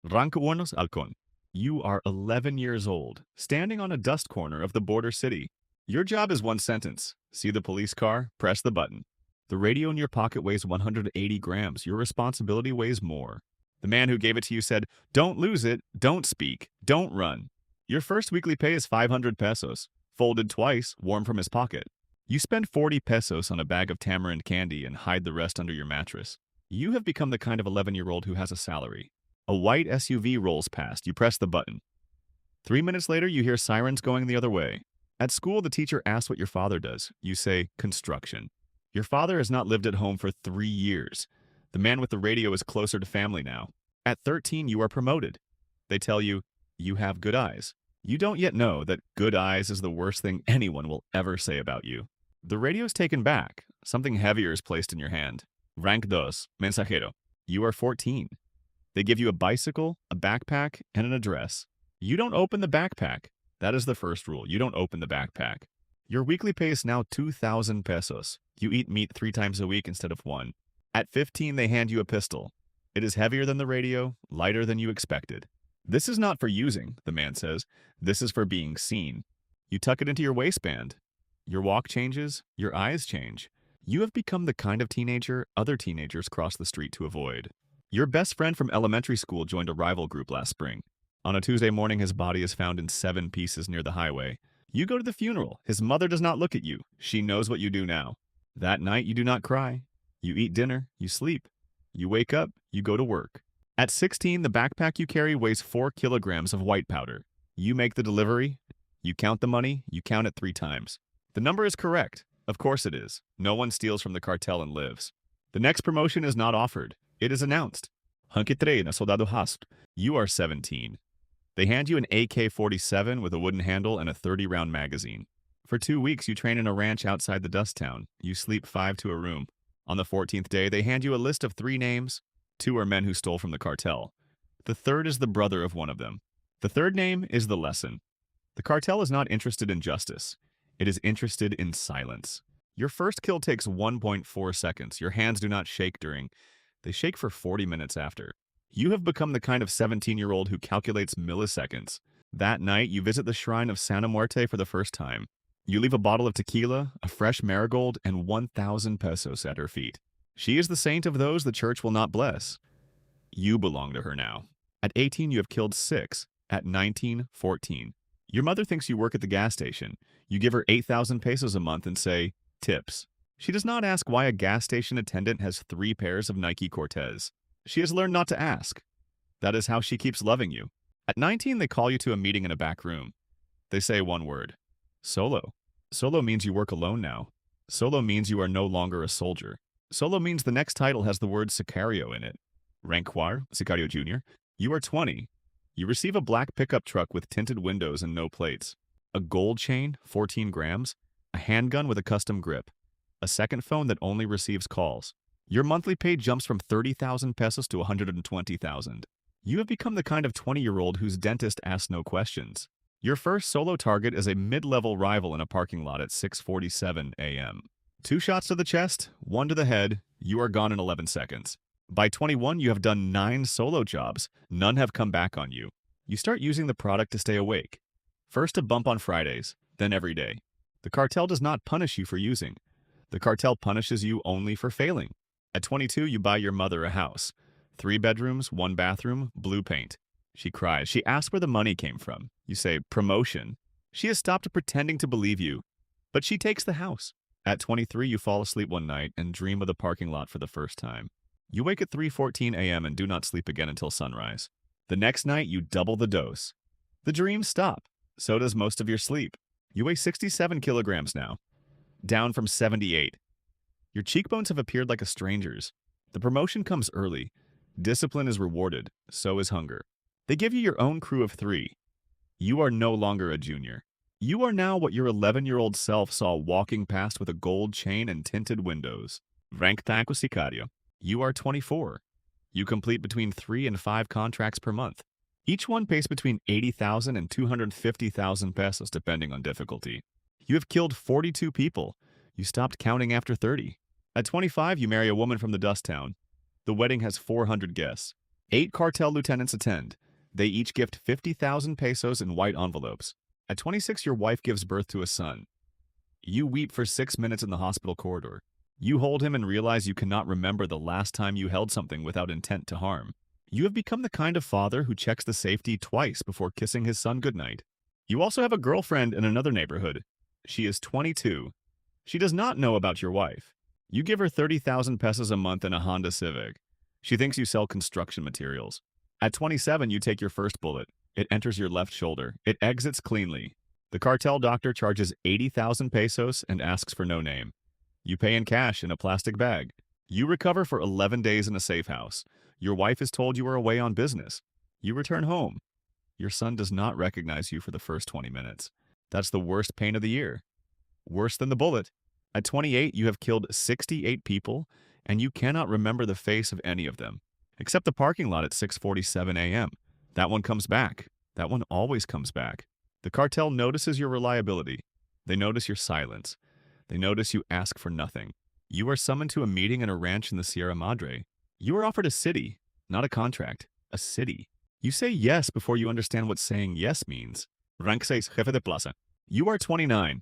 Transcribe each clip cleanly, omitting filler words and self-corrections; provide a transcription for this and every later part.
Rank unos Halcón. You are 11 years old, standing on a dust corner of the border city. Your job is one sentence. See the police car? Press the button. The radio in your pocket weighs 180 grams. Your responsibility weighs more. The man who gave it to you said, "Don't lose it, don't speak, don't run." Your first weekly pay is 500 pesos, folded twice, warm from his pocket. You spend 40 pesos on a bag of tamarind candy and hide the rest under your mattress. You have become the kind of 11-year-old who has a salary. A white SUV rolls past. You press the button. 3 minutes later, you hear sirens going the other way. At school, the teacher asks what your father does. You say, construction. Your father has not lived at home for 3 years. The man with the radio is closer to family now. At 13, you are promoted. They tell you, you have good eyes. You don't yet know that good eyes is the worst thing anyone will ever say about you. The radio is taken back. Something heavier is placed in your hand. Rank dos, Mensajero. You are 14. They give you a bicycle, a backpack, and an address. You don't open the backpack. That is the first rule. You don't open the backpack. Your weekly pay is now 2,000 pesos. You eat meat 3 times a week instead of 1. At 15, they hand you a pistol. It is heavier than the radio, lighter than you expected. This is not for using, the man says. This is for being seen. You tuck it into your waistband. Your walk changes, your eyes change. You have become the kind of teenager other teenagers cross the street to avoid. Your best friend from elementary school joined a rival group last spring. On a Tuesday morning, his body is found in 7 pieces near the highway. You go to the funeral. His mother does not look at you. She knows what you do now. That night, you do not cry. You eat dinner. You sleep. You wake up. You go to work. At 16, the backpack you carry weighs 4 kilograms of white powder. You make the delivery. You count the money. You count it 3 times. The number is correct. Of course it is. No one steals from the cartel and lives. The next promotion is not offered. It is announced. Hankitre na soldado hast. You are 17. They hand you an AK-47 with a wooden handle and a 30-round magazine. For 2 weeks, you train in a ranch outside the dust town. You sleep 5 to a room. On the 14th day, they hand you a list of 3 names. 2 are men who stole from the cartel. The third is the brother of one of them. The third name is the lesson. The cartel is not interested in justice. It is interested in silence. Your first kill takes 1.4 seconds. Your hands do not shake during. They shake for 40 minutes after. You have become the kind of 17-year-old who calculates milliseconds. That night, you visit the shrine of Santa Muerte for the first time. You leave a bottle of tequila, a fresh marigold, and 1,000 pesos at her feet. She is the saint of those the church will not bless. You belong to her now. At 18, you have killed 6. At 19, 14. Your mother thinks you work at the gas station. You give her 8,000 pesos a month and say, tips. She does not ask why a gas station attendant has 3 pairs of Nike Cortez. She has learned not to ask. That is how she keeps loving you. At 19, they call you to a meeting in a back room. They say one word. Solo. Solo means you work alone now. Solo means you are no longer a soldier. Solo means the next title has the word Sicario in it. Rank Sicario Junior. You are 20. You receive a black pickup truck with tinted windows and no plates. A gold chain, 14 grams. A handgun with a custom grip. A second phone that only receives calls. Your monthly pay jumps from 30,000 pesos to 120,000. You have become the kind of 20-year-old whose dentist asks no questions. Your first solo target is a mid-level rival in a parking lot at 6:47 a.m. 2 shots to the chest, 1 to the head. You are gone in 11 seconds. By 21, you have done 9 solo jobs. None have come back on you. You start using the product to stay awake. First a bump on Fridays, then every day. The cartel does not punish you for using. The cartel punishes you only for failing. At 22, you buy your mother a house. 3 bedrooms, 1 bathroom, blue paint. She cries. She asks where the money came from. You say, promotion. She has stopped pretending to believe you. But she takes the house. At 23, you fall asleep one night and dream of the parking lot for the first time. You wake at 3:14 a.m. and do not sleep again until sunrise. The next night, you double the dose. The dreams stop. So does most of your sleep. You weigh 67 kilograms now, down from 78. Your cheekbones have appeared like a stranger's. The promotion comes early. Discipline is rewarded. So is hunger. They give you your own crew of 3. You are no longer a junior. You are now what your 11-year-old self saw walking past with a gold chain and tinted windows. Rank taco Sicario. You are 24. You complete between 3 and 5 contracts per month. Each one pays between 80,000 and 250,000 pesos depending on difficulty. You have killed 42 people. You stopped counting after 30. At 25, you marry a woman from the dust town. The wedding has 400 guests. 8 cartel lieutenants attend. They each gift 50,000 pesos in white envelopes. At 26, your wife gives birth to a son. You weep for 6 minutes in the hospital corridor. You hold him and realize you cannot remember the last time you held something without intent to harm. You have become the kind of father who checks the safety twice before kissing his son goodnight. You also have a girlfriend in another neighborhood. She is 22. She does not know about your wife. You give her 30,000 pesos a month in a Honda Civic. She thinks you sell construction materials. At 27, you take your first bullet. It enters your left shoulder. It exits cleanly. The cartel doctor charges 80,000 pesos and asks for no name. You pay in cash in a plastic bag. You recover for 11 days in a safe house. Your wife is told you are away on business. You return home. Your son does not recognize you for the first 20 minutes. That's the worst pain of the year. Worse than the bullet. At 28, you have killed 68 people, and you cannot remember the face of any of them, except the parking lot at 6:47 a.m. That one comes back. That one always comes back. The cartel notices your reliability. They notice your silence. They notice you ask for nothing. You are summoned to a meeting in a ranch in the Sierra Madre. You are offered a city, not a contract, a city. You say yes before you understand what saying yes means. Rank 6, Jefe de Plaza. You are 29.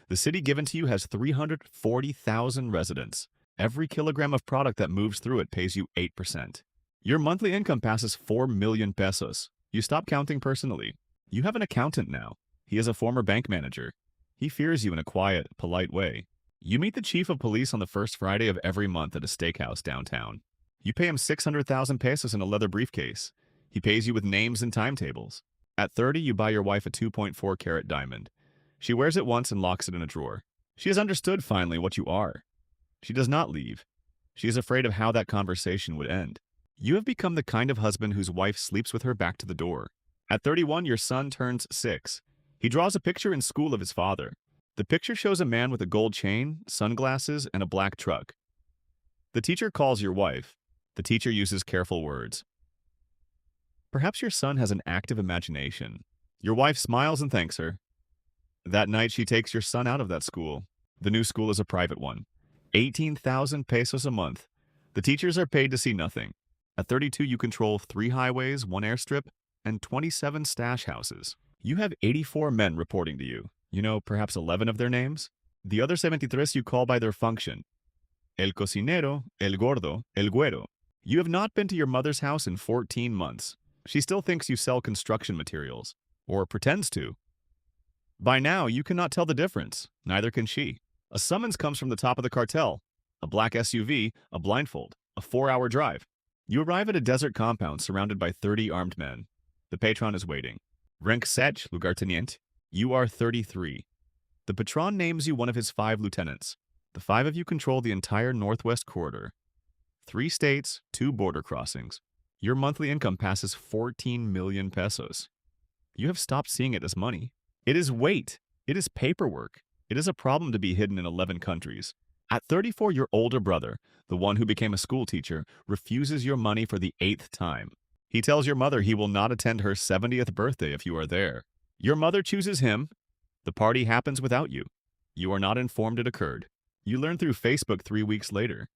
The city given to you has 340,000 residents. Every kilogram of product that moves through it pays you 8%. Your monthly income passes 4 million pesos. You stop counting personally. You have an accountant now. He is a former bank manager. He fears you in a quiet, polite way. You meet the chief of police on the first Friday of every month at a steakhouse downtown. You pay him 600,000 pesos in a leather briefcase. He pays you with names and timetables. At 30, you buy your wife a 2.4-carat diamond. She wears it once and locks it in a drawer. She has understood finally what you are. She does not leave. She is afraid of how that conversation would end. You have become the kind of husband whose wife sleeps with her back to the door. At 31, your son turns 6. He draws a picture in school of his father. The picture shows a man with a gold chain, sunglasses, and a black truck. The teacher calls your wife. The teacher uses careful words. Perhaps your son has an active imagination. Your wife smiles and thanks her. That night, she takes your son out of that school. The new school is a private one. 18,000 pesos a month. The teachers are paid to see nothing. At 32, you control 3 highways, 1 airstrip, and 27 stash houses. You have 84 men reporting to you. You know perhaps 11 of their names? The other 73 you call by their function. El cocinero, el gordo, el güero. You have not been to your mother's house in 14 months. She still thinks you sell construction materials, or pretends to. By now, you cannot tell the difference. Neither can she. A summons comes from the top of the cartel. A black SUV, a blindfold, a 4-hour drive. You arrive at a desert compound surrounded by 30 armed men. The patron is waiting. Rank 7, lugarteniente. You are 33. The patron names you one of his 5 lieutenants. The 5 of you control the entire northwest corridor. 3 states, 2 border crossings. Your monthly income passes 14 million pesos. You have stopped seeing it as money. It is weight. It is paperwork. It is a problem to be hidden in 11 countries. At 34, your older brother, the one who became a school teacher, refuses your money for the 8th time. He tells your mother he will not attend her 70th birthday if you are there. Your mother chooses him. The party happens without you. You are not informed it occurred. You learn through Facebook 3 weeks later.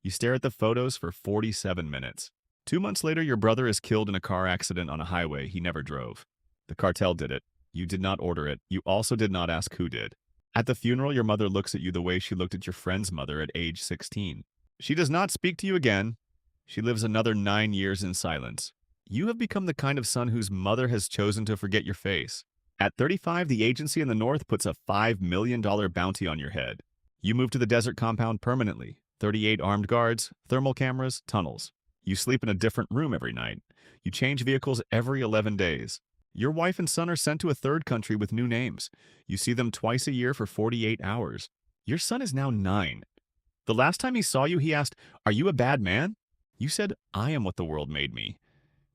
You stare at the photos for 47 minutes. 2 months later, your brother is killed in a car accident on a highway he never drove. The cartel did it. You did not order it. You also did not ask who did. At the funeral, your mother looks at you the way she looked at your friend's mother at age 16. She does not speak to you again. She lives another 9 years in silence. You have become the kind of son whose mother has chosen to forget your face. At 35, the agency in the north puts a $5 million bounty on your head. You move to the desert compound permanently. 38 armed guards, thermal cameras, tunnels. You sleep in a different room every night. You change vehicles every 11 days. Your wife and son are sent to a 3rd country with new names. You see them twice a year for 48 hours. Your son is now 9. The last time he saw you, he asked, "Are you a bad man?" You said, "I am what the world made me."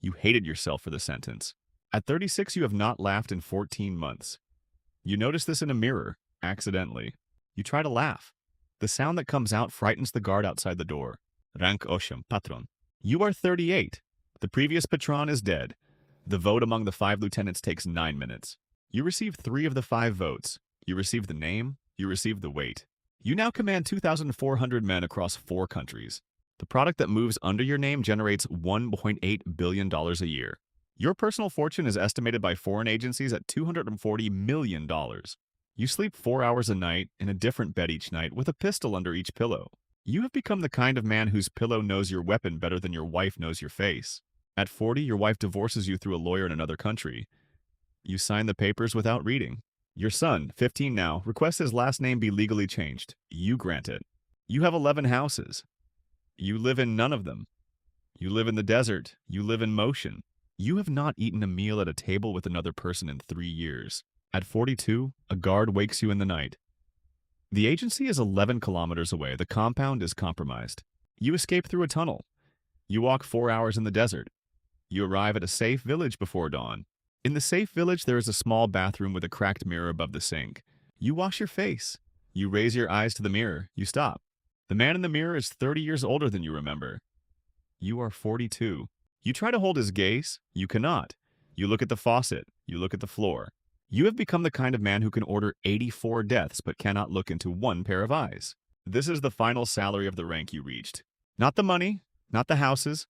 You hated yourself for the sentence. At 36, you have not laughed in 14 months. You notice this in a mirror, accidentally. You try to laugh. The sound that comes out frightens the guard outside the door. Rank 8, Patrón. You are 38. The previous patron is dead. The vote among the 5 lieutenants takes 9 minutes. You receive 3 of the 5 votes. You receive the name. You receive the weight. You now command 2,400 men across 4 countries. The product that moves under your name generates $1.8 billion a year. Your personal fortune is estimated by foreign agencies at $240 million. You sleep 4 hours a night in a different bed each night with a pistol under each pillow. You have become the kind of man whose pillow knows your weapon better than your wife knows your face. At 40, your wife divorces you through a lawyer in another country. You sign the papers without reading. Your son, 15 now, requests his last name be legally changed. You grant it. You have 11 houses. You live in none of them. You live in the desert. You live in motion. You have not eaten a meal at a table with another person in 3 years. At 42, a guard wakes you in the night. The agency is 11 kilometers away. The compound is compromised. You escape through a tunnel. You walk 4 hours in the desert. You arrive at a safe village before dawn. In the safe village, there is a small bathroom with a cracked mirror above the sink. You wash your face. You raise your eyes to the mirror. You stop. The man in the mirror is 30 years older than you remember. You are 42. You try to hold his gaze. You cannot. You look at the faucet. You look at the floor. You have become the kind of man who can order 84 deaths but cannot look into one pair of eyes. This is the final salary of the rank you reached. Not the money, not the houses,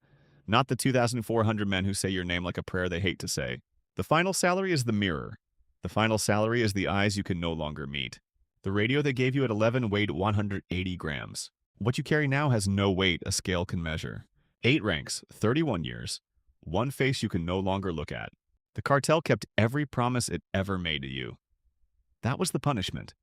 not the 2,400 men who say your name like a prayer they hate to say. The final salary is the mirror. The final salary is the eyes you can no longer meet. The radio they gave you at 11 weighed 180 grams. What you carry now has no weight a scale can measure. 8 ranks, 31 years. One face you can no longer look at. The cartel kept every promise it ever made to you. That was the punishment.